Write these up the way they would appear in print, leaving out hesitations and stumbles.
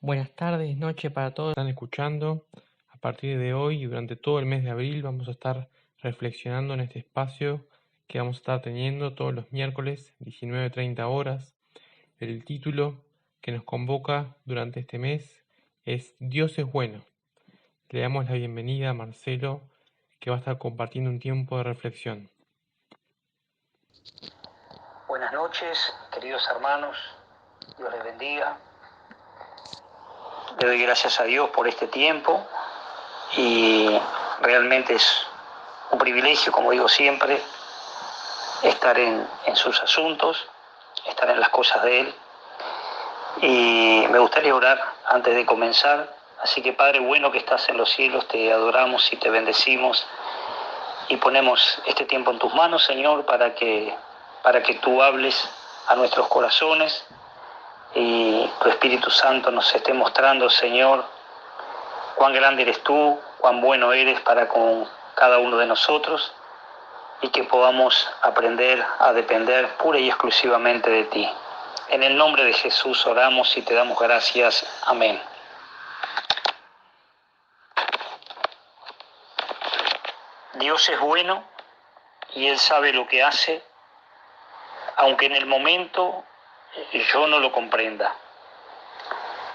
Buenas tardes, noche para todos que están escuchando. A partir de hoy y durante todo el mes de abril vamos a estar reflexionando en este espacio que vamos a estar teniendo todos los miércoles, 19:30 horas. El título que nos convoca durante este mes es Dios es bueno. Le damos la bienvenida a Marcelo, que va a estar compartiendo un tiempo de reflexión. Buenas noches, queridos hermanos. Dios les bendiga. Le doy gracias a Dios por este tiempo y realmente es un privilegio, como digo siempre, estar en sus asuntos, estar en las cosas de Él. Y me gustaría orar antes de comenzar. Así que Padre bueno que estás en los cielos, te adoramos y te bendecimos y ponemos este tiempo en tus manos, Señor, para que tú hables a nuestros corazones y tu Espíritu Santo nos esté mostrando, Señor, cuán grande eres tú, cuán bueno eres para con cada uno de nosotros y que podamos aprender a depender pura y exclusivamente de ti. En el nombre de Jesús oramos y te damos gracias. Amén. Dios es bueno y Él sabe lo que hace, aunque en el momento yo no lo comprenda.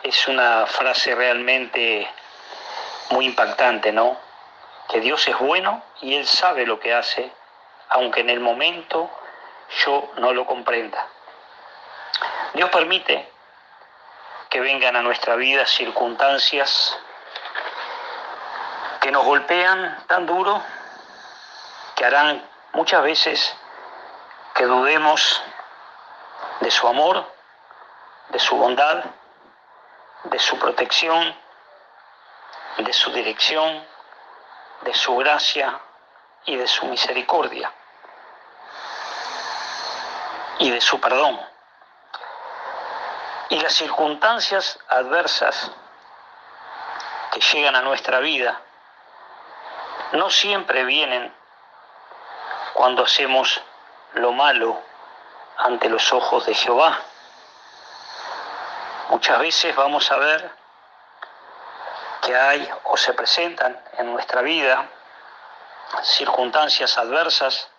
Es una frase realmente muy impactante, ¿no? Que Dios es bueno y Él sabe lo que hace, aunque en el momento yo no lo comprenda. Dios permite que vengan a nuestra vida circunstancias que nos golpean tan duro que harán muchas veces que dudemos de su amor, de su bondad, de su protección, de su dirección, de su gracia y de su misericordia y de su perdón. Y las circunstancias adversas que llegan a nuestra vida no siempre vienen cuando hacemos lo malo ante los ojos de Jehová. Muchas veces vamos a ver que hay o se presentan en nuestra vida circunstancias adversas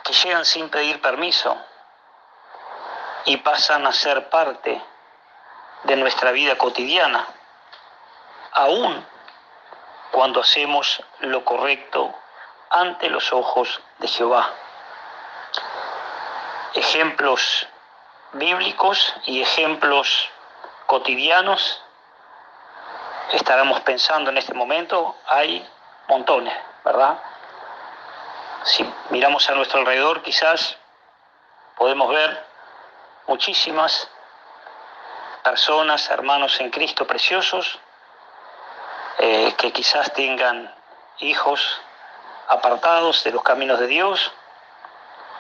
que llegan sin pedir permiso y pasan a ser parte de nuestra vida cotidiana, aun cuando hacemos lo correcto ante los ojos de Jehová. Ejemplos bíblicos y ejemplos cotidianos, estaremos pensando en este momento, hay montones, ¿verdad? Si miramos a nuestro alrededor, quizás podemos ver muchísimas personas, hermanos en Cristo preciosos, que quizás tengan hijos apartados de los caminos de Dios,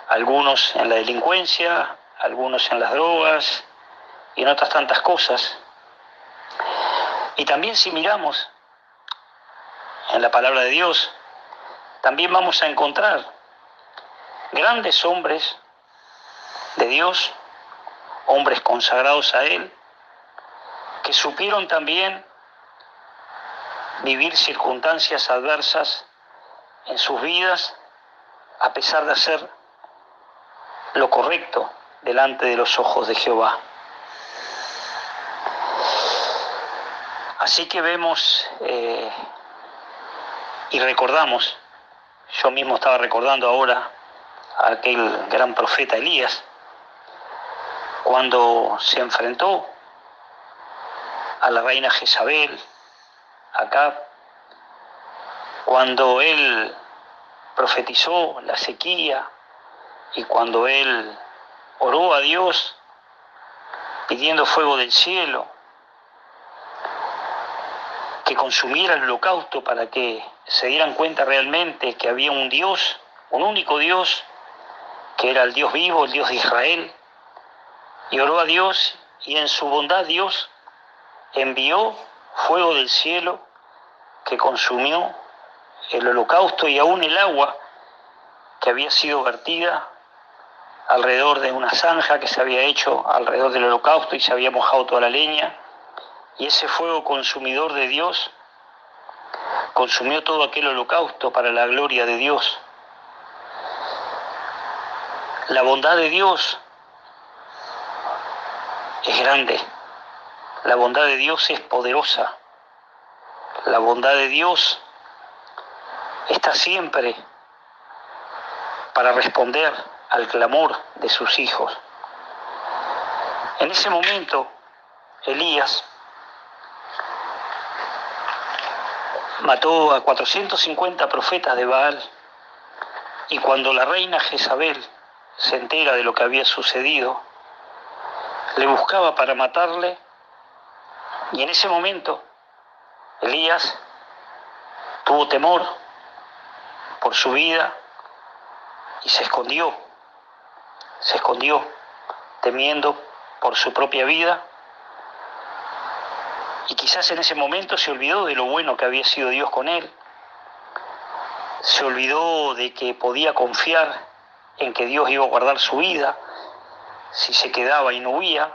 algunos en la delincuencia, algunos en las drogas y en otras tantas cosas. Y también si miramos en la palabra de Dios, también vamos a encontrar grandes hombres de Dios, hombres consagrados a Él, que supieron también vivir circunstancias adversas en sus vidas, a pesar de hacer lo correcto delante de los ojos de Jehová. Así que vemos y recordamos, yo mismo estaba recordando ahora a aquel gran profeta Elías, cuando se enfrentó a la reina Jezabel, Acab, cuando él profetizó la sequía y cuando él oró a Dios pidiendo fuego del cielo que consumiera el holocausto para que se dieran cuenta realmente que había un Dios, un único Dios, que era el Dios vivo, el Dios de Israel, y oró a Dios y en su bondad Dios envió fuego del cielo que consumió el holocausto y aún el agua que había sido vertida alrededor de una zanja que se había hecho alrededor del holocausto y se había mojado toda la leña. Y ese fuego consumidor de Dios consumió todo aquel holocausto para la gloria de Dios. La bondad de Dios es grande, la bondad de Dios es poderosa, la bondad de Dios está siempre para responder al clamor de sus hijos. En ese momento, Elías mató a 450 profetas de Baal, y cuando la reina Jezabel se entera de lo que había sucedido, le buscaba para matarle, y en ese momento Elías tuvo temor por su vida y se escondió temiendo por su propia vida, y quizás en ese momento se olvidó de lo bueno que había sido Dios con él, se olvidó de que podía confiar en que Dios iba a guardar su vida si se quedaba y no huía,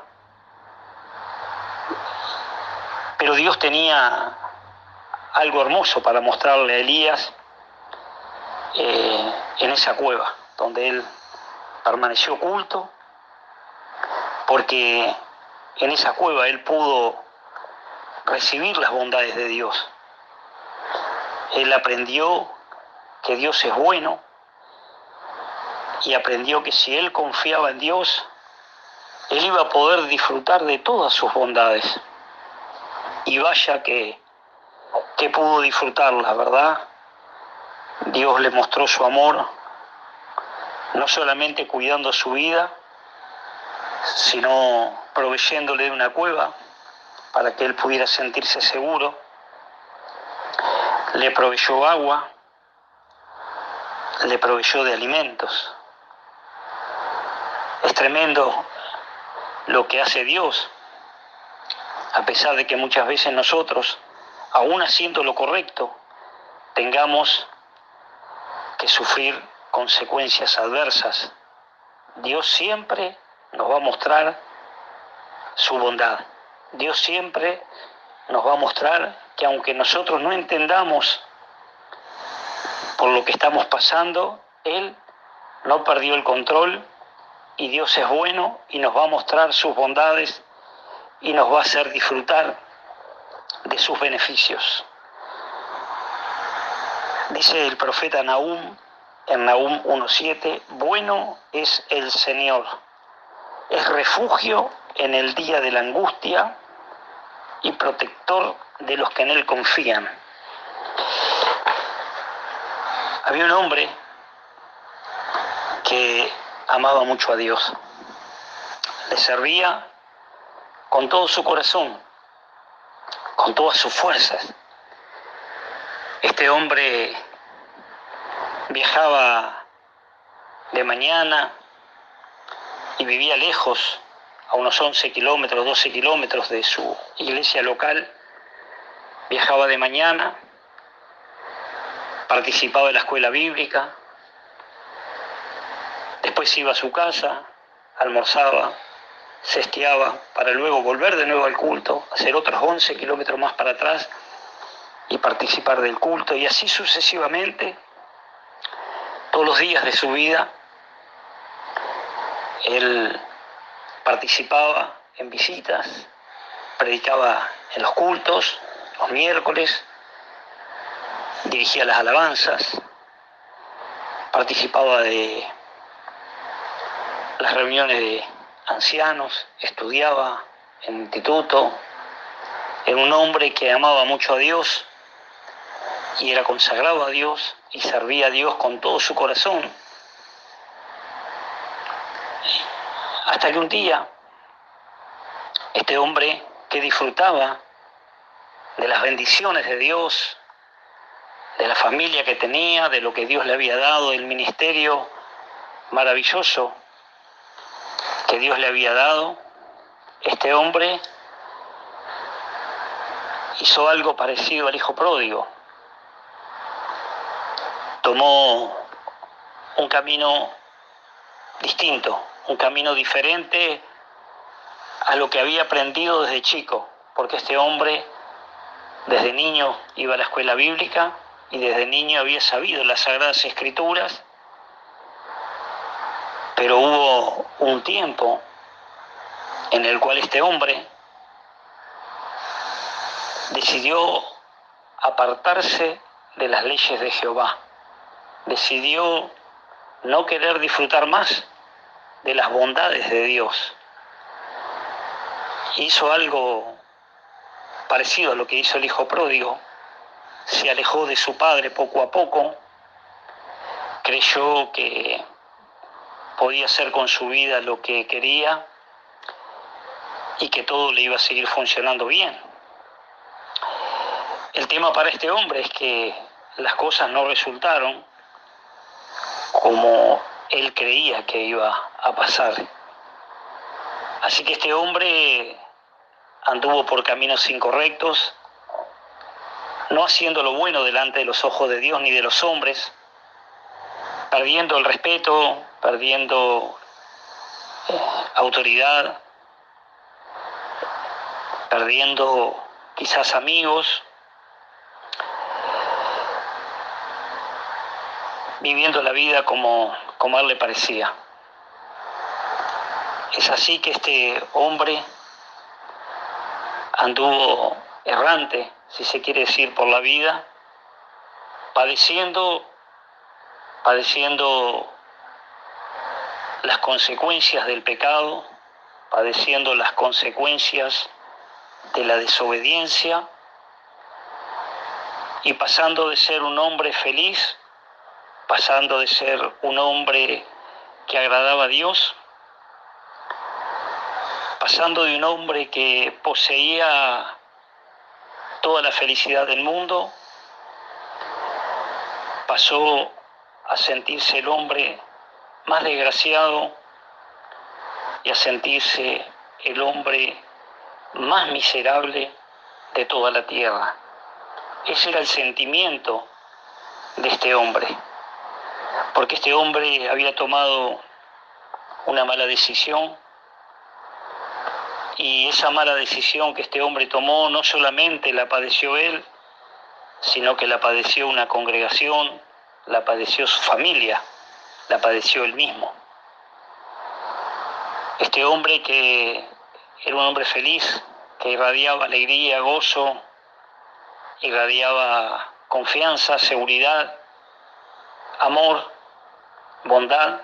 pero Dios tenía algo hermoso para mostrarle a Elías en esa cueva, donde él permaneció oculto, porque en esa cueva él pudo recibir las bondades de Dios. Él aprendió que Dios es bueno y aprendió que si él confiaba en Dios, él iba a poder disfrutar de todas sus bondades. Y vaya que pudo disfrutarlas, ¿verdad? Dios le mostró su amor, no solamente cuidando su vida, sino proveyéndole de una cueva para que él pudiera sentirse seguro. Le proveyó agua, le proveyó de alimentos. Es tremendo lo que hace Dios, a pesar de que muchas veces nosotros, aún haciendo lo correcto, tengamos que sufrir consecuencias adversas. Dios siempre nos va a mostrar su bondad. Dios siempre nos va a mostrar que aunque nosotros no entendamos por lo que estamos pasando, Él no perdió el control, y Dios es bueno y nos va a mostrar sus bondades y nos va a hacer disfrutar de sus beneficios. Dice el profeta Nahum en Nahum 1:7, bueno es el Señor, es refugio en el día de la angustia y protector de los que en Él confían. Había un hombre que amaba mucho a Dios, le servía con todo su corazón, con todas sus fuerzas. Este hombre viajaba de mañana y vivía lejos, a unos 11 kilómetros, 12 kilómetros de su iglesia local. Viajaba de mañana, participaba de la escuela bíblica, después iba a su casa, almorzaba, cesteaba, para luego volver de nuevo al culto, hacer otros 11 kilómetros más para atrás y participar del culto, y así sucesivamente, todos los días de su vida. Él participaba en visitas, predicaba en los cultos, los miércoles, dirigía las alabanzas, participaba de las reuniones de ancianos, estudiaba en el instituto. Era un hombre que amaba mucho a Dios y era consagrado a Dios y servía a Dios con todo su corazón. Hasta que un día, este hombre que disfrutaba de las bendiciones de Dios, de la familia que tenía, de lo que Dios le había dado, del ministerio maravilloso que Dios le había dado, este hombre hizo algo parecido al hijo pródigo. Tomó un camino distinto, un camino diferente a lo que había aprendido desde chico, porque este hombre desde niño iba a la escuela bíblica y desde niño había sabido las Sagradas Escrituras, pero hubo un tiempo en el cual este hombre decidió apartarse de las leyes de Jehová, decidió no querer disfrutar más de las bondades de Dios. Hizo algo parecido a lo que hizo el hijo pródigo, se alejó de su padre poco a poco, creyó que podía hacer con su vida lo que quería y que todo le iba a seguir funcionando bien. El tema para este hombre es que las cosas no resultaron como él creía que iba a pasar. Así que este hombre anduvo por caminos incorrectos, no haciendo lo bueno delante de los ojos de Dios ni de los hombres, perdiendo el respeto, perdiendo autoridad, perdiendo quizás amigos, viviendo la vida como a él le parecía. Es así que este hombre anduvo errante, si se quiere decir, por la vida, padeciendo las consecuencias del pecado, padeciendo las consecuencias de la desobediencia y pasando de ser un hombre feliz, pasando de ser un hombre que agradaba a Dios, pasando de un hombre que poseía toda la felicidad del mundo, pasó a sentirse el hombre más desgraciado y a sentirse el hombre más miserable de toda la tierra. Ese era el sentimiento de este hombre, porque este hombre había tomado una mala decisión, y esa mala decisión que este hombre tomó no solamente la padeció él, sino que la padeció una congregación, la padeció su familia, la padeció él mismo. Este hombre que era un hombre feliz, que irradiaba alegría, gozo, irradiaba confianza, seguridad, amor, bondad,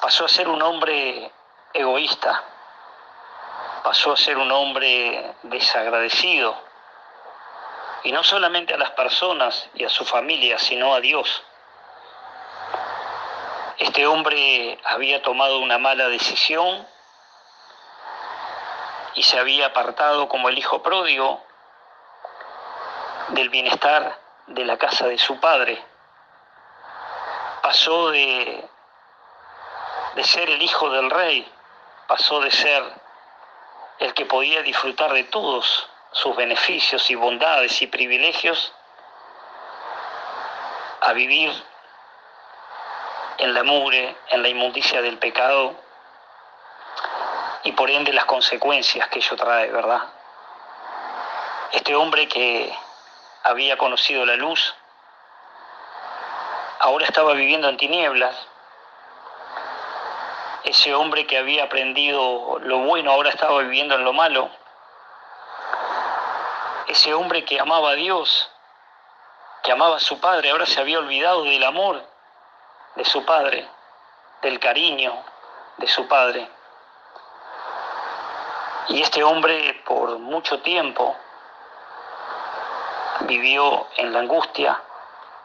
pasó a ser un hombre egoísta, pasó a ser un hombre desagradecido, y no solamente a las personas y a su familia, sino a Dios. Este hombre había tomado una mala decisión y se había apartado como el hijo pródigo del bienestar de la casa de su padre. Pasó de ser el hijo del rey, pasó de ser el que podía disfrutar de todos sus beneficios y bondades y privilegios, a vivir en la mugre, en la inmundicia del pecado y por ende las consecuencias que ello trae, ¿verdad? Este hombre que había conocido la luz, ahora estaba viviendo en tinieblas. Ese hombre que había aprendido lo bueno, ahora estaba viviendo en lo malo. Ese hombre que amaba a Dios, que amaba a su padre, ahora se había olvidado del amor de su padre, del cariño de su padre. Y este hombre por mucho tiempo vivió en la angustia,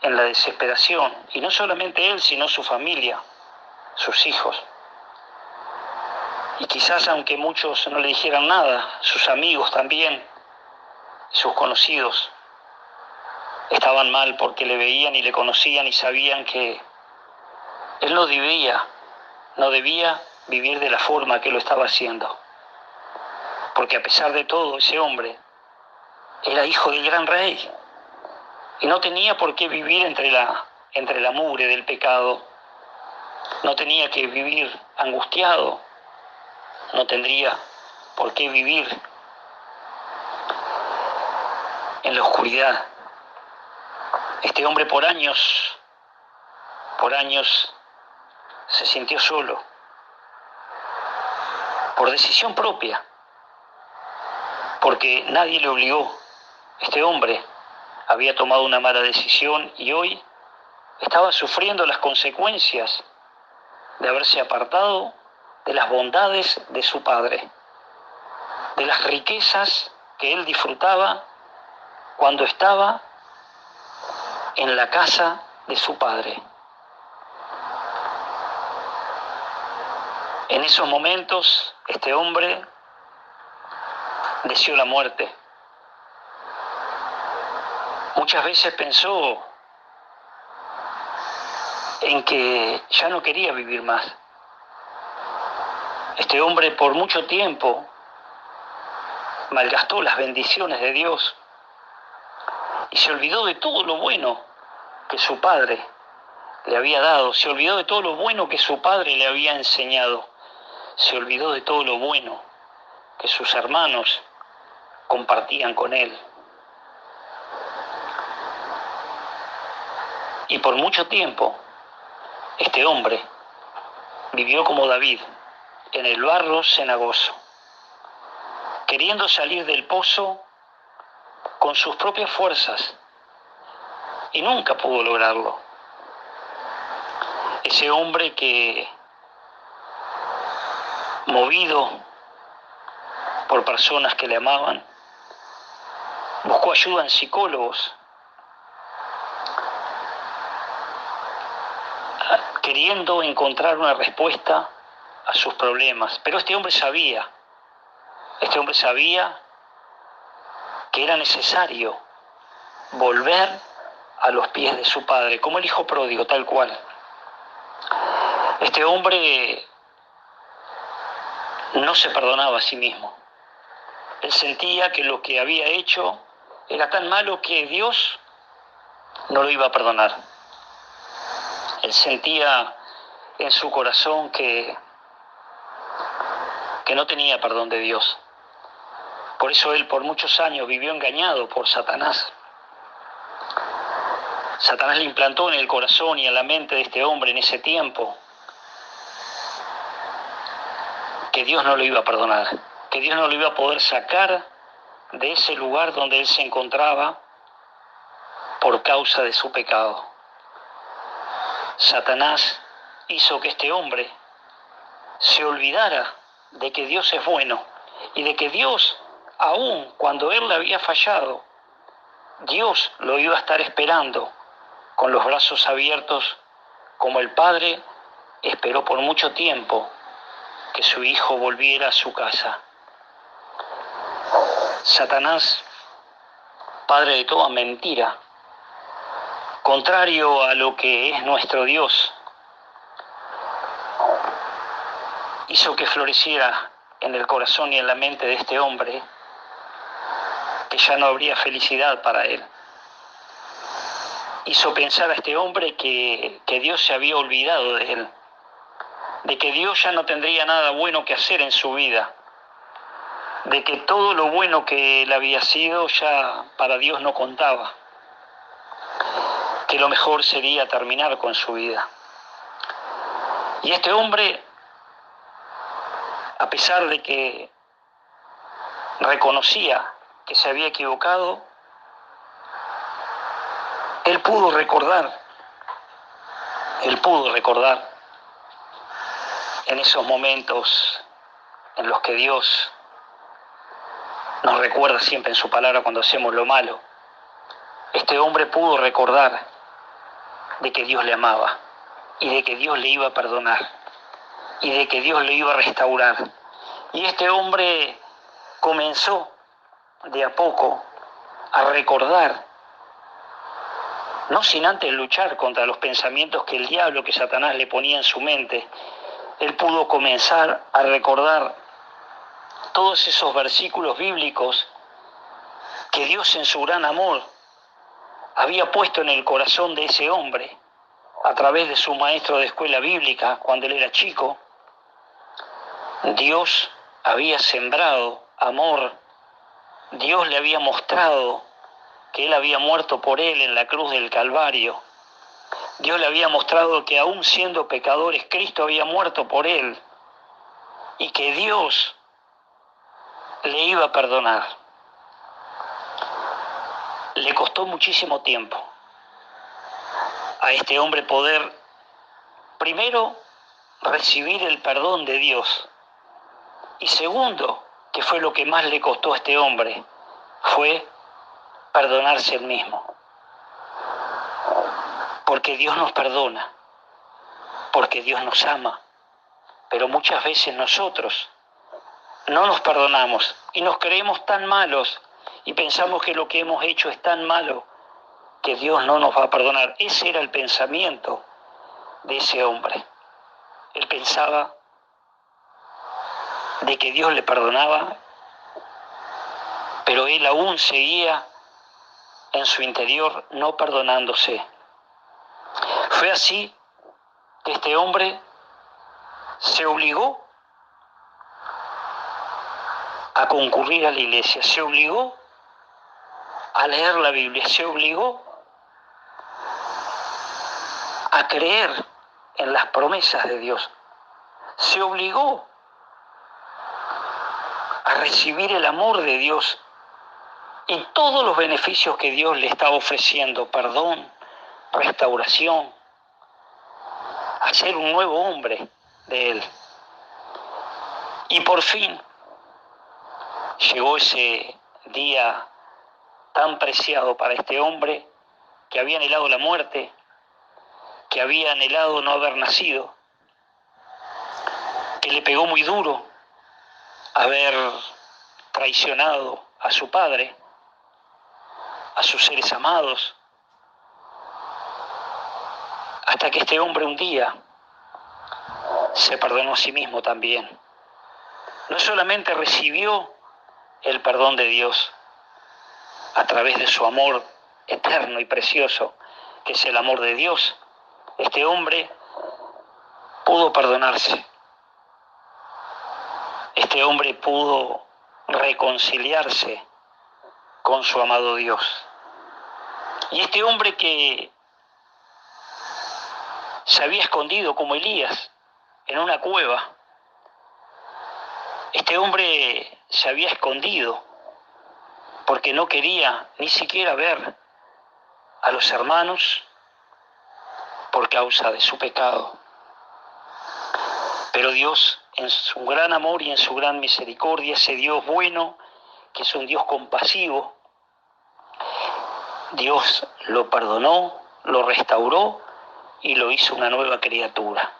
en la desesperación, y no solamente él, sino su familia, sus hijos. Y quizás, aunque muchos no le dijeran nada, sus amigos también, sus conocidos, estaban mal porque le veían y le conocían y sabían que él no debía vivir de la forma que lo estaba haciendo. Porque a pesar de todo, ese hombre era hijo del gran rey y no tenía por qué vivir entre la mugre del pecado. No tenía que vivir angustiado, no tendría ¿Por qué vivir en la oscuridad? Este hombre por años se sintió solo, por decisión propia, porque nadie le obligó. Este hombre había tomado una mala decisión y hoy estaba sufriendo las consecuencias de haberse apartado de las bondades de su padre, de las riquezas que él disfrutaba cuando estaba en la casa de su padre. En esos momentos, este hombre deseó la muerte. Muchas veces pensó en que ya no quería vivir más. Este hombre por mucho tiempo malgastó las bendiciones de Dios y se olvidó de todo lo bueno que su padre le había dado, se olvidó de todo lo bueno que su padre le había enseñado, se olvidó de todo lo bueno que sus hermanos compartían con él. Y por mucho tiempo, este hombre vivió como David, en el barro cenagoso, queriendo salir del pozo con sus propias fuerzas, y nunca pudo lograrlo. Ese hombre que, movido por personas que le amaban, buscó ayuda en psicólogos, queriendo encontrar una respuesta a sus problemas. Pero este hombre sabía que era necesario volver a los pies de su padre, como el hijo pródigo, tal cual. Este hombre no se perdonaba a sí mismo. Él sentía que lo que había hecho era tan malo que Dios no lo iba a perdonar. Él sentía en su corazón que no tenía perdón de Dios. Por eso él por muchos años vivió engañado por Satanás. Satanás le implantó en el corazón y en la mente de este hombre en ese tiempo que Dios no lo iba a perdonar, que Dios no lo iba a poder sacar de ese lugar donde él se encontraba por causa de su pecado. Satanás hizo que este hombre se olvidara de que Dios es bueno y de que Dios, aun cuando él le había fallado, Dios lo iba a estar esperando con los brazos abiertos, como el padre esperó por mucho tiempo que su hijo volviera a su casa. Satanás, padre de toda mentira, contrario a lo que es nuestro Dios, hizo que floreciera en el corazón y en la mente de este hombre que ya no habría felicidad para él. Hizo pensar a este hombre que Dios se había olvidado de él, de que Dios ya no tendría nada bueno que hacer en su vida, de que todo lo bueno que él había sido ya para Dios no contaba, que lo mejor sería terminar con su vida. Y este hombre, a pesar de que reconocía que se había equivocado, él pudo recordar en esos momentos en los que Dios nos recuerda siempre en su palabra cuando hacemos lo malo. Este hombre pudo recordar de que Dios le amaba y de que Dios le iba a perdonar y de que Dios le iba a restaurar. Y este hombre comenzó de a poco a recordar, no sin antes luchar contra los pensamientos que el diablo, que Satanás le ponía en su mente. Él pudo comenzar a recordar todos esos versículos bíblicos que Dios en su gran amor había puesto en el corazón de ese hombre a través de su maestro de escuela bíblica cuando él era chico. Dios había sembrado amor, Dios le había mostrado que Él había muerto por él en la cruz del Calvario. Dios le había mostrado que aún siendo pecadores, Cristo había muerto por él y que Dios le iba a perdonar. Le costó muchísimo tiempo a este hombre poder, primero, recibir el perdón de Dios. Y segundo, que fue lo que más le costó a este hombre, fue perdonarse él mismo. Porque Dios nos perdona, porque Dios nos ama, pero muchas veces nosotros no nos perdonamos y nos creemos tan malos y pensamos que lo que hemos hecho es tan malo que Dios no nos va a perdonar. Ese era el pensamiento de ese hombre. Él pensaba de que Dios le perdonaba, pero él aún seguía en su interior no perdonándose. Fue así que este hombre se obligó a concurrir a la iglesia, se obligó a leer la Biblia, se obligó a creer en las promesas de Dios, se obligó a recibir el amor de Dios y todos los beneficios que Dios le estaba ofreciendo, perdón, restauración, a ser un nuevo hombre de él. Y por fin llegó ese día tan preciado para este hombre que había anhelado la muerte, que había anhelado no haber nacido, que le pegó muy duro haber traicionado a su padre, a sus seres amados, hasta que este hombre un día se perdonó a sí mismo también. No solamente recibió el perdón de Dios a través de su amor eterno y precioso, que es el amor de Dios, este hombre pudo perdonarse. Este hombre pudo reconciliarse con su amado Dios. Y este hombre que se había escondido como Elías en una cueva, este hombre se había escondido porque no quería ni siquiera ver a los hermanos por causa de su pecado. Pero Dios, en su gran amor y en su gran misericordia, ese Dios bueno, que es un Dios compasivo, Dios lo perdonó, lo restauró y lo hizo una nueva criatura.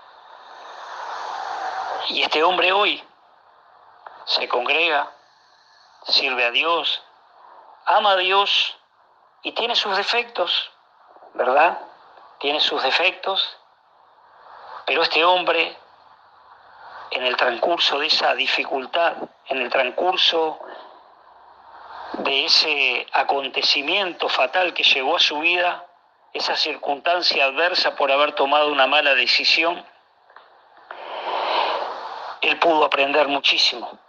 Y este hombre hoy se congrega, sirve a Dios, ama a Dios y tiene sus defectos, ¿verdad? Tiene sus defectos, pero este hombre, en el transcurso de esa dificultad, en el transcurso de ese acontecimiento fatal que llegó a su vida, esa circunstancia adversa por haber tomado una mala decisión, él pudo aprender muchísimo,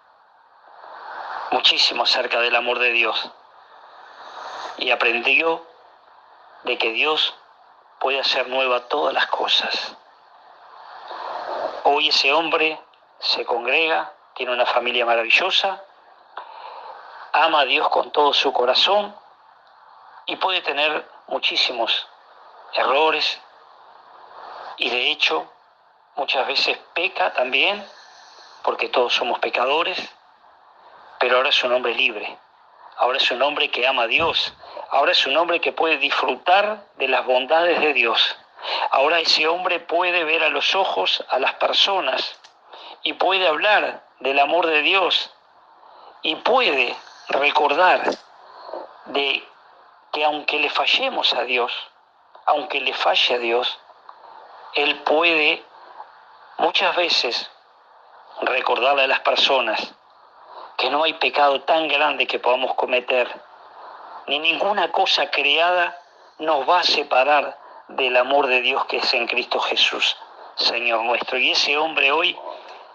muchísimo acerca del amor de Dios. Y aprendió de que Dios puede hacer nueva todas las cosas. Hoy ese hombre se congrega, tiene una familia maravillosa, ama a Dios con todo su corazón y puede tener muchísimos errores y de hecho muchas veces peca también, porque todos somos pecadores, pero ahora es un hombre libre, ahora es un hombre que ama a Dios, ahora es un hombre que puede disfrutar de las bondades de Dios. Ahora ese hombre puede ver a los ojos a las personas y puede hablar del amor de Dios y puede recordar de que aunque le fallemos a Dios, aunque le falle a Dios, Él puede muchas veces recordarle a las personas que no hay pecado tan grande que podamos cometer, ni ninguna cosa creada nos va a separar del amor de Dios que es en Cristo Jesús, Señor nuestro. Y ese hombre hoy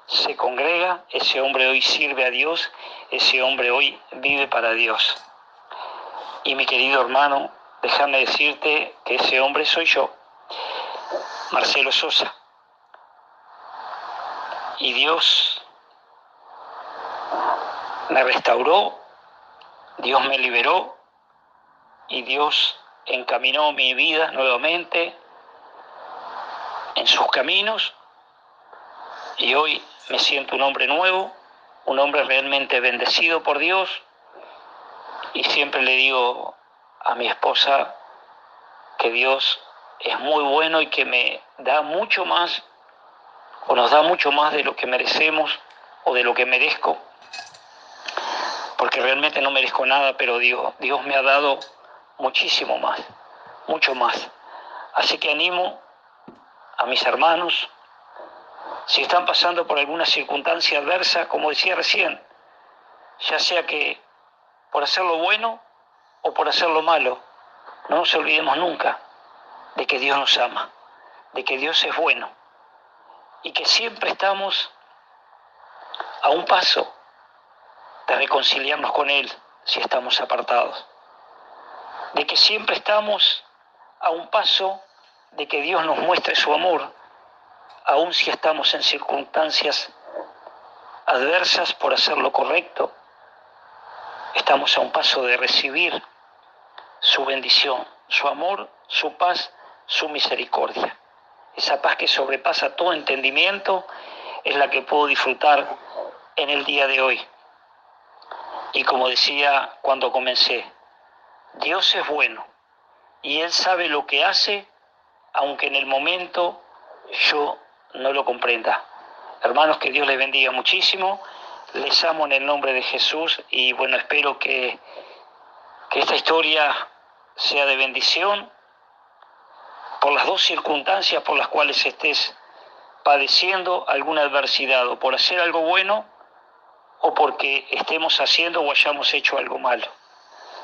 se congrega, ese hombre hoy sirve a Dios, ese hombre hoy vive para Dios. Y mi querido hermano, déjame decirte que ese hombre soy yo, Marcelo Sosa. Y Dios me restauró, Dios me liberó y Dios encaminó mi vida nuevamente en sus caminos. Y hoy me siento un hombre nuevo, un hombre realmente bendecido por Dios. Y siempre le digo a mi esposa que Dios es muy bueno y que me da mucho más, o nos da mucho más de lo que merecemos o de lo que merezco, porque realmente no merezco nada, pero Dios me ha dado muchísimo más, mucho más. Así que animo a mis hermanos, si están pasando por alguna circunstancia adversa, como decía recién, ya sea que por hacer lo bueno o por hacer lo malo, no nos olvidemos nunca de que Dios nos ama, de que Dios es bueno y que siempre estamos a un paso de reconciliarnos con Él si estamos apartados, de que siempre estamos a un paso de que Dios nos muestre su amor, aun si estamos en circunstancias adversas por hacer lo correcto. Estamos a un paso de recibir su bendición, su amor, su paz, su misericordia. Esa paz que sobrepasa todo entendimiento es la que puedo disfrutar en el día de hoy. Y como decía cuando comencé, Dios es bueno y Él sabe lo que hace, aunque en el momento yo no lo comprenda. Hermanos, que Dios les bendiga muchísimo. Les amo en el nombre de Jesús y bueno, espero que esta historia sea de bendición por las dos circunstancias por las cuales estés padeciendo alguna adversidad, o por hacer algo bueno o porque estemos haciendo o hayamos hecho algo malo.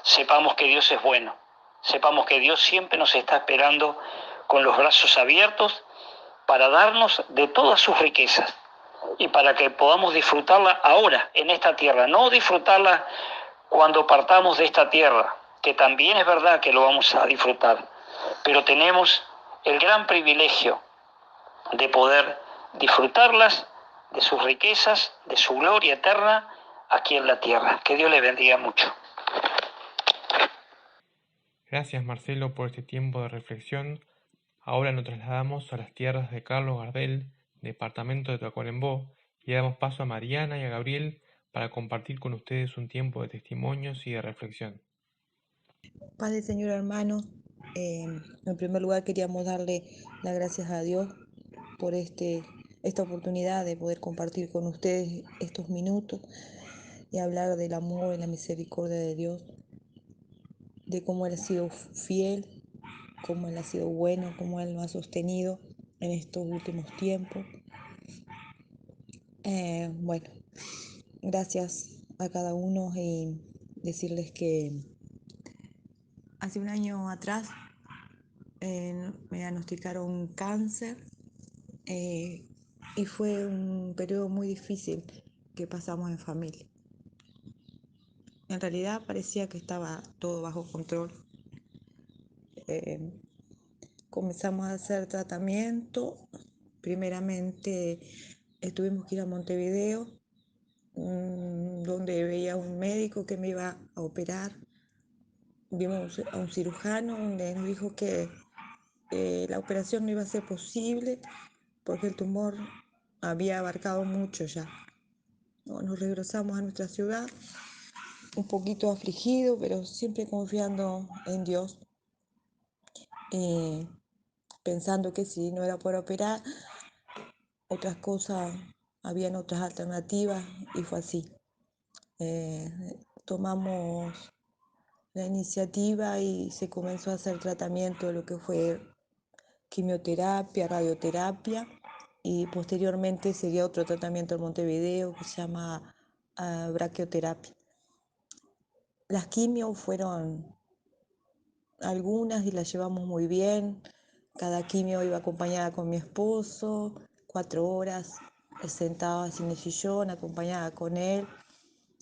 Sepamos que Dios es bueno, sepamos que Dios siempre nos está esperando con los brazos abiertos para darnos de todas sus riquezas y para que podamos disfrutarla ahora en esta tierra, no disfrutarla cuando partamos de esta tierra, que también es verdad que lo vamos a disfrutar, pero tenemos el gran privilegio de poder disfrutarlas, de sus riquezas, de su gloria eterna aquí en la tierra. Que Dios les bendiga mucho. Gracias Marcelo por este tiempo de reflexión. Ahora nos trasladamos a las tierras de Carlos Gardel, departamento de Tacuarembó, y damos paso a Mariana y a Gabriel para compartir con ustedes un tiempo de testimonios y de reflexión. Paz del Señor, hermano. En primer lugar queríamos darle las gracias a Dios por esta oportunidad de poder compartir con ustedes estos minutos y hablar del amor y la misericordia de Dios, de cómo Él ha sido fiel, cómo Él ha sido bueno, cómo Él nos ha sostenido en estos últimos tiempos. Bueno, gracias a cada uno y decirles que hace un año atrás me diagnosticaron cáncer y fue un periodo muy difícil que pasamos en familia. En realidad parecía que estaba todo bajo control. Comenzamos a hacer tratamiento. Primeramente tuvimos que ir a Montevideo, donde veía un médico que me iba a operar. Vimos a un cirujano donde nos dijo que la operación no iba a ser posible porque el tumor había abarcado mucho ya. Nos regresamos a nuestra ciudad, un poquito afligido, pero siempre confiando en Dios, pensando que si no era por operar, otras cosas, habían otras alternativas y fue así. Tomamos la iniciativa y se comenzó a hacer tratamiento de lo que fue quimioterapia, radioterapia y posteriormente seguía otro tratamiento en Montevideo que se llama braquioterapia. Las quimios fueron algunas y las llevamos muy bien. Cada quimio iba acompañada con mi esposo, 4 horas. sentada así en el sillón, acompañada con él.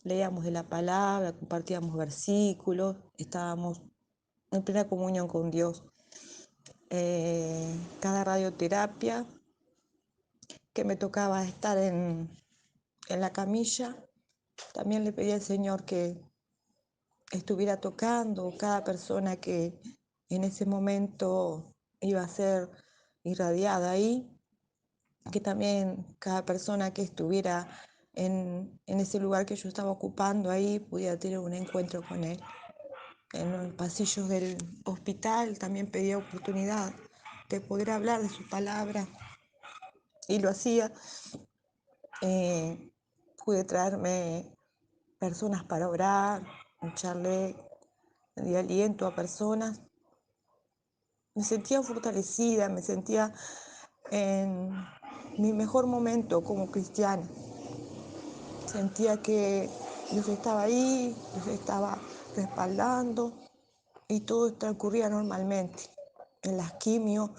Leíamos de la palabra, compartíamos versículos, estábamos en plena comunión con Dios. Cada radioterapia que me tocaba estar en la camilla, también le pedí al Señor que estuviera tocando cada persona que en ese momento iba a ser irradiada ahí, que también cada persona que estuviera en ese lugar que yo estaba ocupando ahí pudiera tener un encuentro con Él. En los pasillos del hospital también pedía oportunidad de poder hablar de su palabra y lo hacía. Pude traerme personas para orar, charlé, di aliento a personas. Me sentía fortalecida, me sentía en mi mejor momento como cristiana. Sentía que Dios estaba ahí, Dios estaba respaldando y todo transcurría normalmente. En las quimio,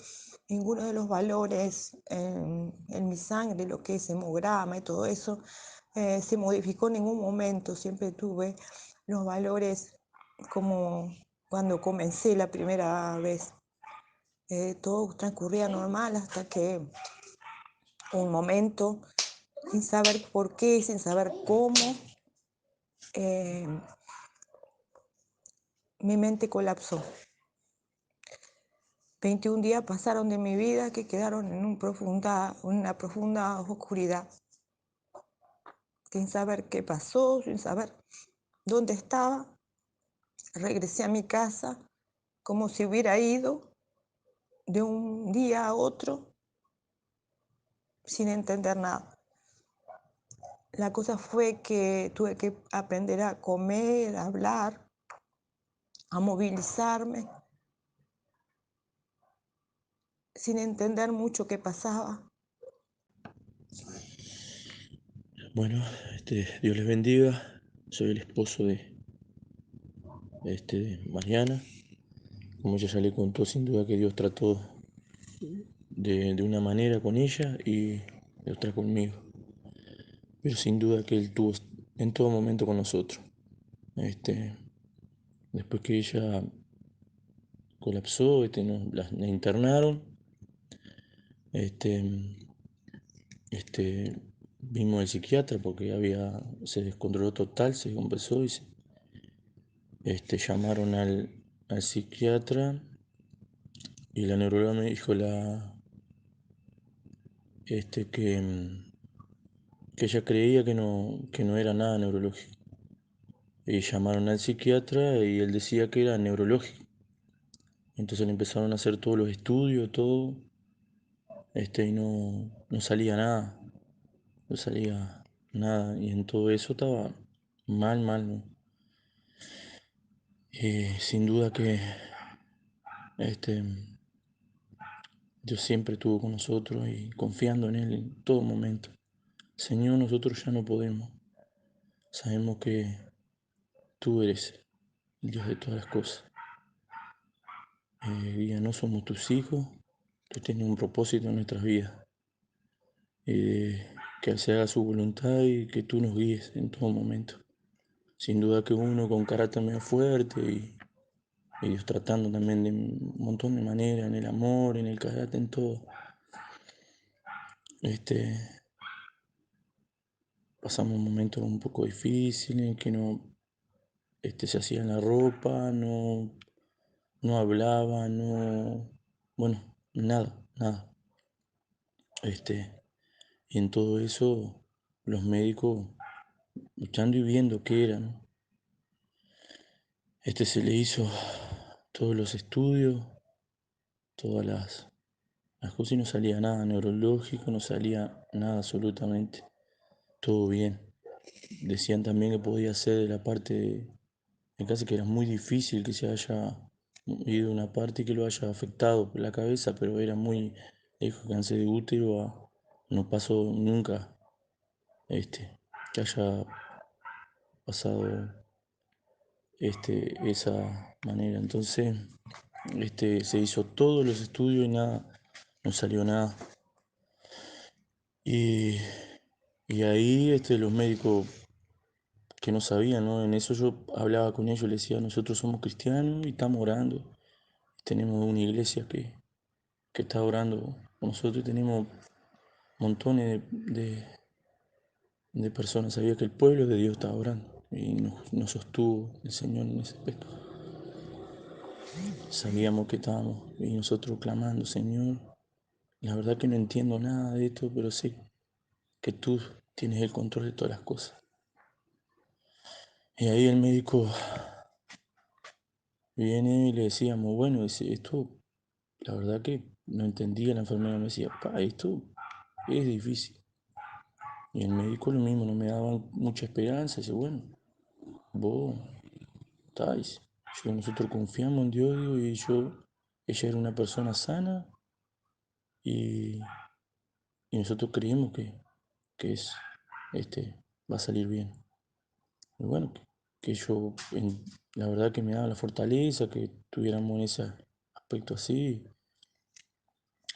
ninguno de los valores en mi sangre, lo que es hemograma y todo eso, se modificó en ningún momento. Siempre tuve los valores como cuando comencé la primera vez. Todo transcurría normal hasta que un momento, sin saber por qué, sin saber cómo, mi mente colapsó. 21 días pasaron de mi vida que quedaron en una profunda oscuridad, sin saber qué pasó, sin saber dónde estaba. Regresé a mi casa como si hubiera ido de un día a otro sin entender nada. La cosa fue que tuve que aprender a comer, a hablar, a movilizarme, sin entender mucho qué pasaba. Bueno, Dios les bendiga. Soy el esposo de Mariana. Como ella ya le contó, sin duda que Dios trató de una manera con ella y de otra conmigo. Pero sin duda que Él estuvo en todo momento con nosotros. Después que ella colapsó, la internaron. Vimos al psiquiatra porque se descontroló total, se descompensó y llamaron al psiquiatra y la neuróloga me dijo que ella creía que no era nada neurológico. Y llamaron al psiquiatra y él decía que era neurológico. Entonces le empezaron a hacer todos los estudios, todo, y no salía nada, no salía nada. Y en todo eso estaba mal, ¿no? Sin duda que Dios siempre estuvo con nosotros y confiando en Él en todo momento. Señor, nosotros ya no podemos. Sabemos que Tú eres el Dios de todas las cosas. Ya no somos tus hijos, Tú tienes un propósito en nuestras vidas. Que se haga su voluntad y que Tú nos guíes en todo momento. Sin duda que uno con carácter medio fuerte y Dios tratando también de un montón de maneras, en el amor, en el carácter, en todo. Pasamos momentos un poco difíciles en que no se hacía la ropa, no hablaba, bueno, nada. Y en todo eso, los médicos luchando y viendo qué era, ¿no? Se le hizo todos los estudios, todas las cosas y no salía nada neurológico, no salía nada absolutamente. Todo bien. Decían también que podía ser de la parte de casi que era muy difícil que se haya ido una parte y que lo haya afectado por la cabeza, pero era muy, dijo, cáncer de útero, no pasó nunca, que haya pasado esa manera. Entonces, se hizo todos los estudios y nada, no salió nada. Y Y ahí los médicos que no sabían, ¿no? En eso yo hablaba con ellos, les decía, nosotros somos cristianos y estamos orando. Tenemos una iglesia que está orando con nosotros y tenemos montones de personas. Sabía que el pueblo de Dios estaba orando y nos sostuvo el Señor en ese aspecto. Sabíamos que estábamos y nosotros clamando, Señor, la verdad que no entiendo nada de esto, pero sé que tú tienes el control de todas las cosas. Y ahí el médico viene y le decíamos, bueno, esto, la verdad que no entendía, la enfermera me decía, esto es difícil. Y el médico lo mismo, no me daba mucha esperanza, dice, bueno, vos estáis, nosotros confiamos en Dios, digo, ella era una persona sana y, y nosotros creemos que va a salir bien. Y bueno, que la verdad que me daba la fortaleza, que tuviéramos en ese aspecto así.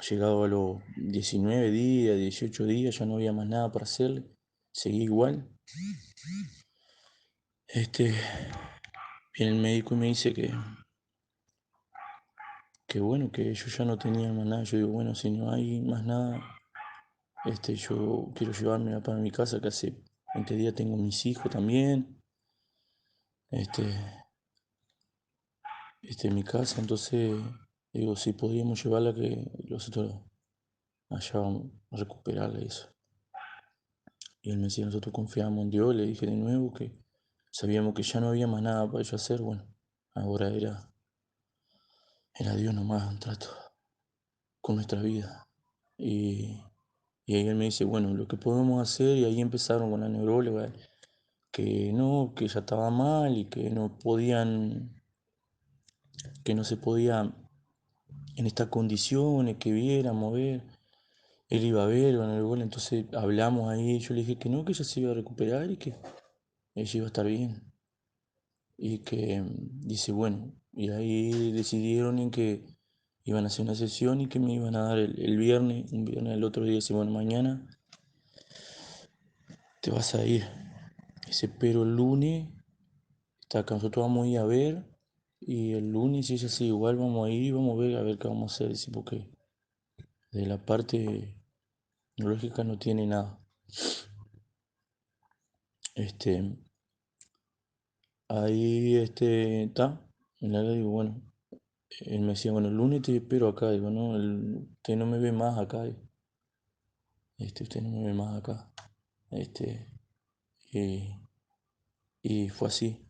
Llegado a los 19 días, 18 días, ya no había más nada para hacerle, seguí igual. Viene el médico y me dice que bueno, que yo ya no tenía más nada. Yo digo, bueno, si no hay más nada, yo quiero llevarme para mi casa, que hace 20 días tengo mis hijos también. En mi casa, entonces digo, si podíamos llevarla, que nosotros allá vamos a recuperarla y eso. Y él me decía, nosotros confiábamos en Dios, le dije de nuevo que sabíamos que ya no había más nada para ella hacer, bueno, ahora era Dios nomás un trato con nuestra vida. Y ahí él me dice, bueno, lo que podemos hacer, y ahí empezaron con la neuróloga, que no, que ella estaba mal y que no se podía en estas condiciones, que viera, mover. Él iba a ver, iban al gol, entonces hablamos ahí, yo le dije que no, que ella se iba a recuperar y que ella iba a estar bien. Y que dice, bueno, y ahí decidieron en que iban a hacer una sesión y que me iban a dar el viernes, un viernes el otro día, dice, bueno, mañana te vas a ir. Dice, pero el lunes, nosotros vamos a ir a ver, y el lunes, si es así, igual vamos a ir, vamos a ver qué vamos a hacer, dice, porque de la parte lógica no tiene nada. Ahí está, en la digo, bueno, él me decía, bueno, el lunes te espero acá, digo, no, usted no me ve más acá, usted no me ve más acá, y, y fue así,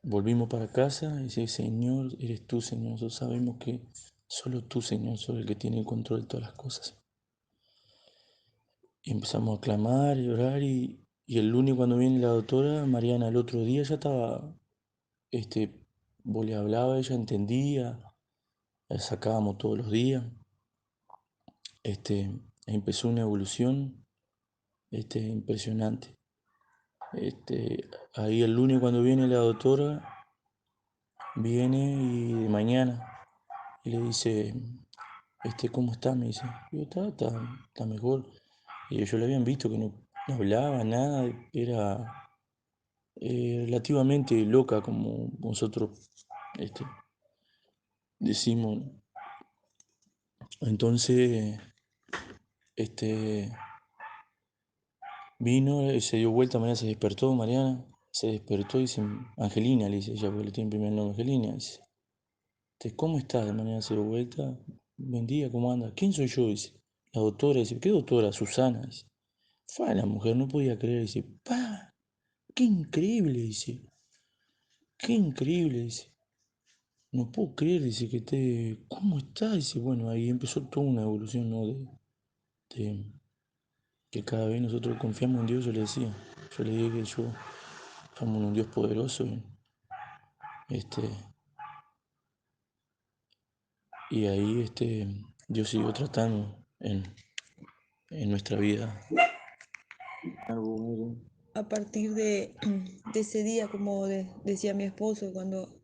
volvimos para casa y dice, Señor, eres tú, Señor, nosotros sabemos que solo tú, Señor, sos el que tiene el control de todas las cosas. Y empezamos a clamar y orar, y el lunes cuando viene la doctora, Mariana, el otro día ya estaba, vos le hablaba, ella entendía, la sacábamos todos los días. Empezó una evolución impresionante. Ahí el lunes cuando viene la doctora, viene y de mañana y le dice, ¿cómo está? Me dice, yo, está mejor. Y ellos le habían visto que no hablaba nada, era relativamente loca, como nosotros decimos. Entonces, vino, se dio vuelta, Mariana se despertó, Mariana se despertó y dice, Angelina, le dice ella, porque le tiene el primer nombre, Angelina, dice, ¿cómo estás? De manera se dio vuelta, buen día, ¿cómo anda? ¿Quién soy yo? Dice, la doctora, dice, ¿qué doctora? Susana, dice. La mujer no podía creer, dice, qué increíble, dice, qué increíble, dice. No puedo creer, dice, ¿cómo está? Dice, bueno, ahí empezó toda una evolución, ¿no? De que cada vez nosotros confiamos en Dios, yo le decía. Yo le dije que yo confiamos en un Dios poderoso. Este, y ahí Dios siguió tratando en nuestra vida. A partir de ese día, como decía mi esposo, cuando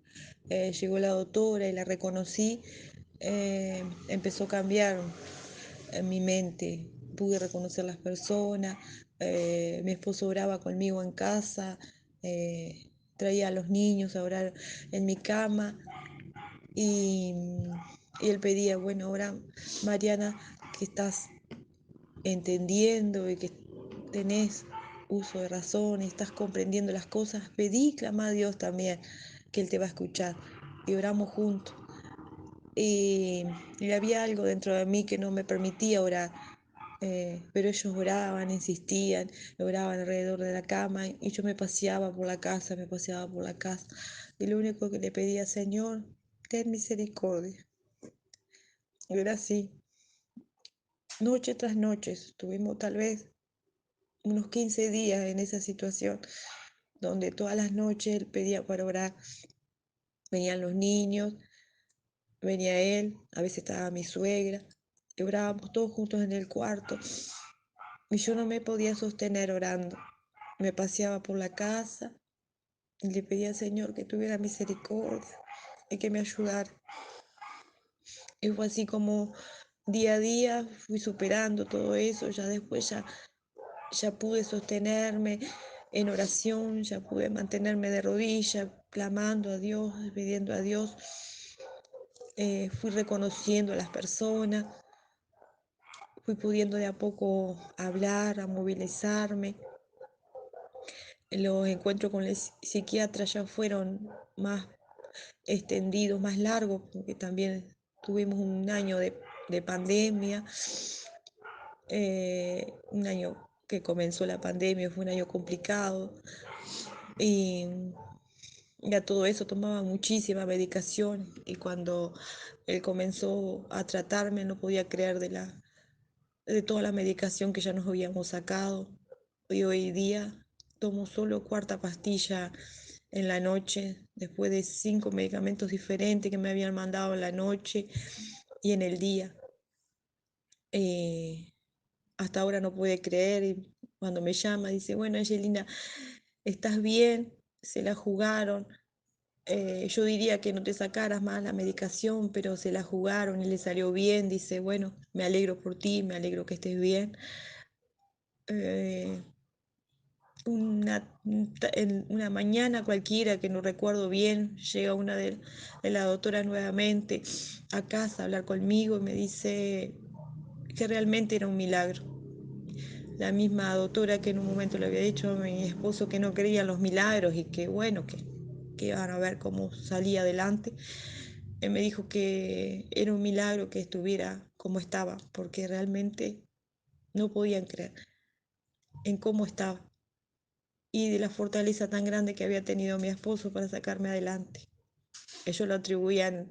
llegó la doctora y la reconocí, empezó a cambiar mi mente, pude reconocer las personas, mi esposo oraba conmigo en casa, traía a los niños a orar en mi cama y, y él pedía, bueno, ahora Mariana, que estás entendiendo y que tenés uso de razón y estás comprendiendo las cosas, pedí, clama a Dios también, que Él te va a escuchar. Y oramos juntos. Y había algo dentro de mí que no me permitía orar, pero ellos oraban, insistían, oraban alrededor de la cama y yo me paseaba por la casa, me paseaba por la casa. Y lo único que le pedía, Señor, ten misericordia. Y era así, noche tras noche, estuvimos tal vez unos 15 días en esa situación, donde todas las noches él pedía para orar. Venían los niños, venía él, a veces estaba mi suegra, y orábamos todos juntos en el cuarto. Y yo no me podía sostener orando. Me paseaba por la casa y le pedía al Señor que tuviera misericordia y que me ayudara. Y fue así como día a día fui superando todo eso, ya después ya pude sostenerme en oración, ya pude mantenerme de rodillas, clamando a Dios, pidiendo a Dios. Fui reconociendo a las personas, fui pudiendo de a poco hablar, a movilizarme. Los encuentros con el psiquiatra ya fueron más extendidos, más largos, porque también tuvimos un año de pandemia, un año que comenzó la pandemia, fue un año complicado y ya todo eso tomaba muchísima medicación y cuando él comenzó a tratarme no podía creer de toda la medicación que ya nos habíamos sacado y hoy día tomo solo cuarta pastilla en la noche después de 5 medicamentos diferentes que me habían mandado en la noche y en el día. Eh, Hasta ahora no puede creer y cuando me llama dice, bueno, Angelina, ¿estás bien? Se la jugaron. Yo diría que no te sacaras más la medicación, pero se la jugaron y le salió bien. Dice, bueno, me alegro por ti, me alegro que estés bien. Eh, en una mañana cualquiera que no recuerdo bien, llega una de la doctora nuevamente a casa a hablar conmigo y me dice que realmente era un milagro. La misma doctora que en un momento le había dicho a mi esposo que no creía en los milagros y que bueno, que iban a ver cómo salía adelante, me dijo que era un milagro que estuviera como estaba, porque realmente no podían creer en cómo estaba y de la fortaleza tan grande que había tenido mi esposo para sacarme adelante. Ellos lo atribuían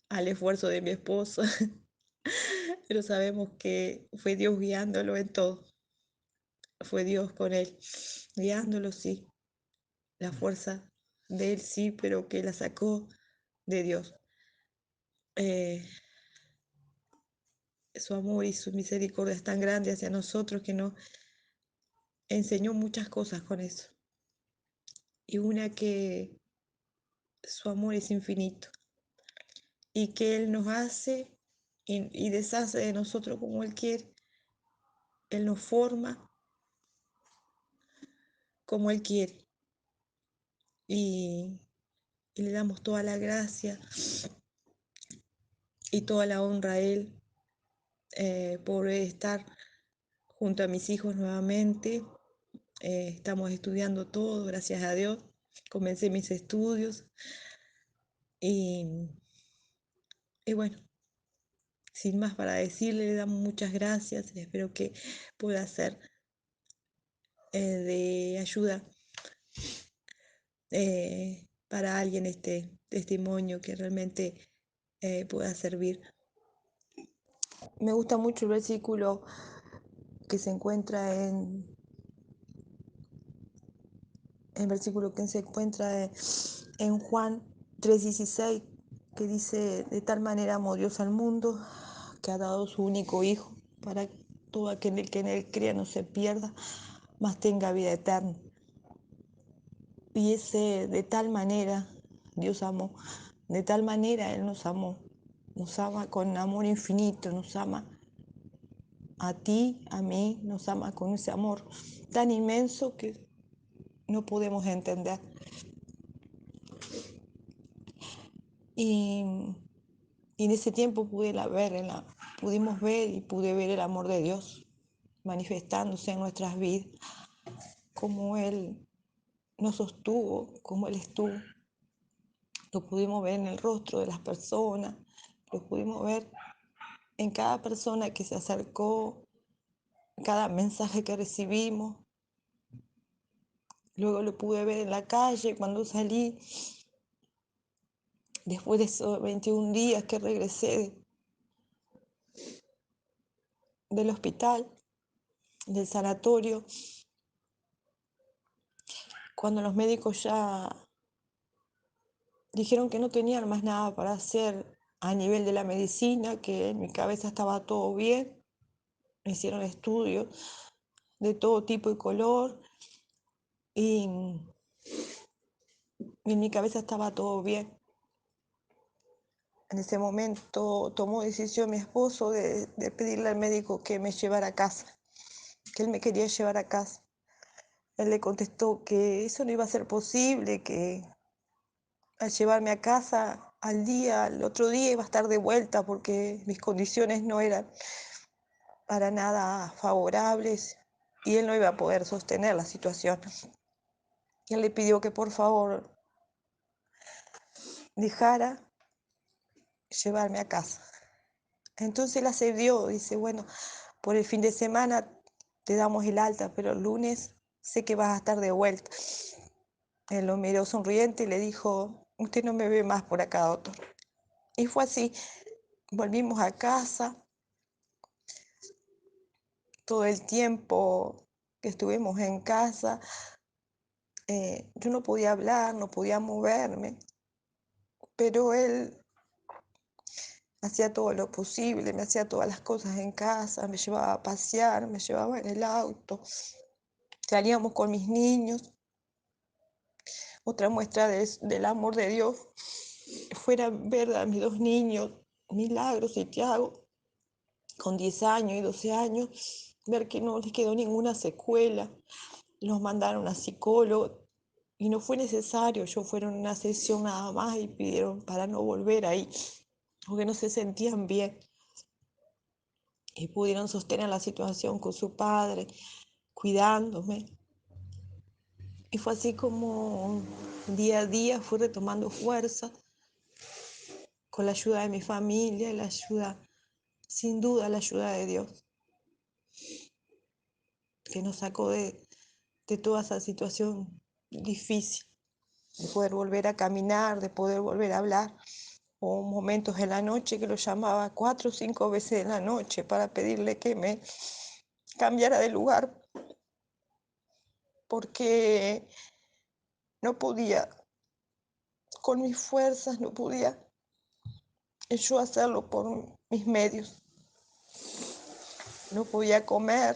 al esfuerzo de mi esposo, pero sabemos que fue Dios guiándolo en todo. Fue Dios con él, guiándolo, sí. La fuerza de él, sí, pero que la sacó de Dios. Eh, Su amor y su misericordia es tan grande hacia nosotros que nos enseñó muchas cosas con eso. Y una que su amor es infinito y que Él nos hace y deshace de nosotros como Él quiere. Él nos forma como Él quiere y, y le damos toda la gracia y toda la honra a Él por estar junto a mis hijos nuevamente. Estamos estudiando todo, gracias a Dios. Comencé mis estudios y, y bueno, sin más para decirle, le damos muchas gracias. Espero que pueda ser de ayuda para alguien este testimonio que realmente pueda servir. Me gusta mucho el versículo que se encuentra el versículo que se encuentra en Juan 3:16, que dice, de tal manera amó Dios al mundo, que ha dado su único Hijo, para todo aquel que en Él crea no se pierda, mas tenga vida eterna. Y ese de tal manera Dios amó, de tal manera Él nos amó, nos ama con amor infinito, nos ama a ti, a mí, nos ama con ese amor tan inmenso que no podemos entender. Y en ese tiempo pudimos ver y pude ver el amor de Dios manifestándose en nuestras vidas, como Él nos sostuvo, como Él estuvo. Lo pudimos ver en el rostro de las personas, lo pudimos ver en cada persona que se acercó, cada mensaje que recibimos. Luego lo pude ver en la calle cuando salí, después de esos 21 días que regresé del hospital, del sanatorio, cuando los médicos ya dijeron que no tenían más nada para hacer a nivel de la medicina, que en mi cabeza estaba todo bien. Me hicieron estudios de todo tipo y color y en mi cabeza estaba todo bien. En ese momento tomó decisión mi esposo de pedirle al médico que me llevara a casa, que él me quería llevar a casa. Él le contestó que eso no iba a ser posible, que al llevarme a casa al otro día iba a estar de vuelta porque mis condiciones no eran para nada favorables y él no iba a poder sostener la situación. Y él le pidió que por favor dejara llevarme a casa. Entonces él accedió, dice, bueno, por el fin de semana te damos el alta, pero el lunes sé que vas a estar de vuelta. Él lo miró sonriente y le dijo, usted no me ve más por acá, doctor. Y fue así, volvimos a casa. Todo el tiempo que estuvimos en casa, yo no podía hablar, no podía moverme, pero él hacía todo lo posible, me hacía todas las cosas en casa, me llevaba a pasear, me llevaba en el auto, salíamos con mis niños. Otra muestra del amor de Dios fuera ver a mis dos niños, Milagros y Tiago, con 10 años y 12 años, ver que no les quedó ninguna secuela. Los mandaron a psicólogo y no fue necesario, ellos fueron a una sesión nada más y pidieron para no volver ahí, porque no se sentían bien. Y pudieron sostener la situación con su padre, cuidándome. Y fue así como día a día fui retomando fuerza, con la ayuda de mi familia y sin duda, la ayuda de Dios, que nos sacó de toda esa situación difícil, de poder volver a caminar, de poder volver a hablar. Hubo momentos en la noche que lo llamaba 4 o 5 veces en la noche para pedirle que me cambiara de lugar, porque no podía, con mis fuerzas, no podía yo hacerlo por mis medios. No podía comer,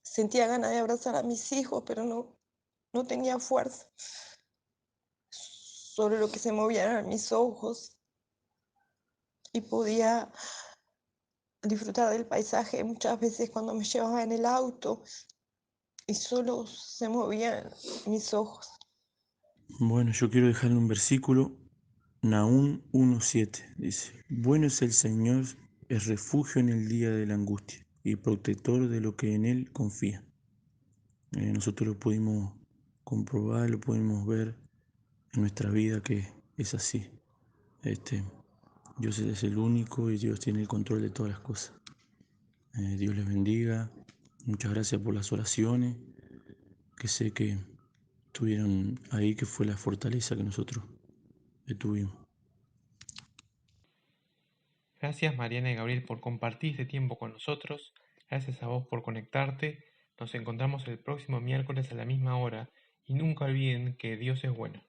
sentía ganas de abrazar a mis hijos, pero no tenía fuerza. Solo lo que se movían eran mis ojos y podía disfrutar del paisaje muchas veces cuando me llevaba en el auto y solo se movían mis ojos. Bueno, yo quiero dejarle un versículo, Nahum 1:7, dice, bueno es el Señor, es refugio en el día de la angustia y protector de lo que en Él confía. Nosotros lo pudimos comprobar, lo pudimos ver en nuestra vida que es así. Dios es el único y Dios tiene el control de todas las cosas. Dios les bendiga. Muchas gracias por las oraciones, que sé que estuvieron ahí, que fue la fortaleza que nosotros tuvimos. Gracias Mariana y Gabriel por compartir este tiempo con nosotros. Gracias a vos por conectarte. Nos encontramos el próximo miércoles a la misma hora y nunca olviden que Dios es bueno.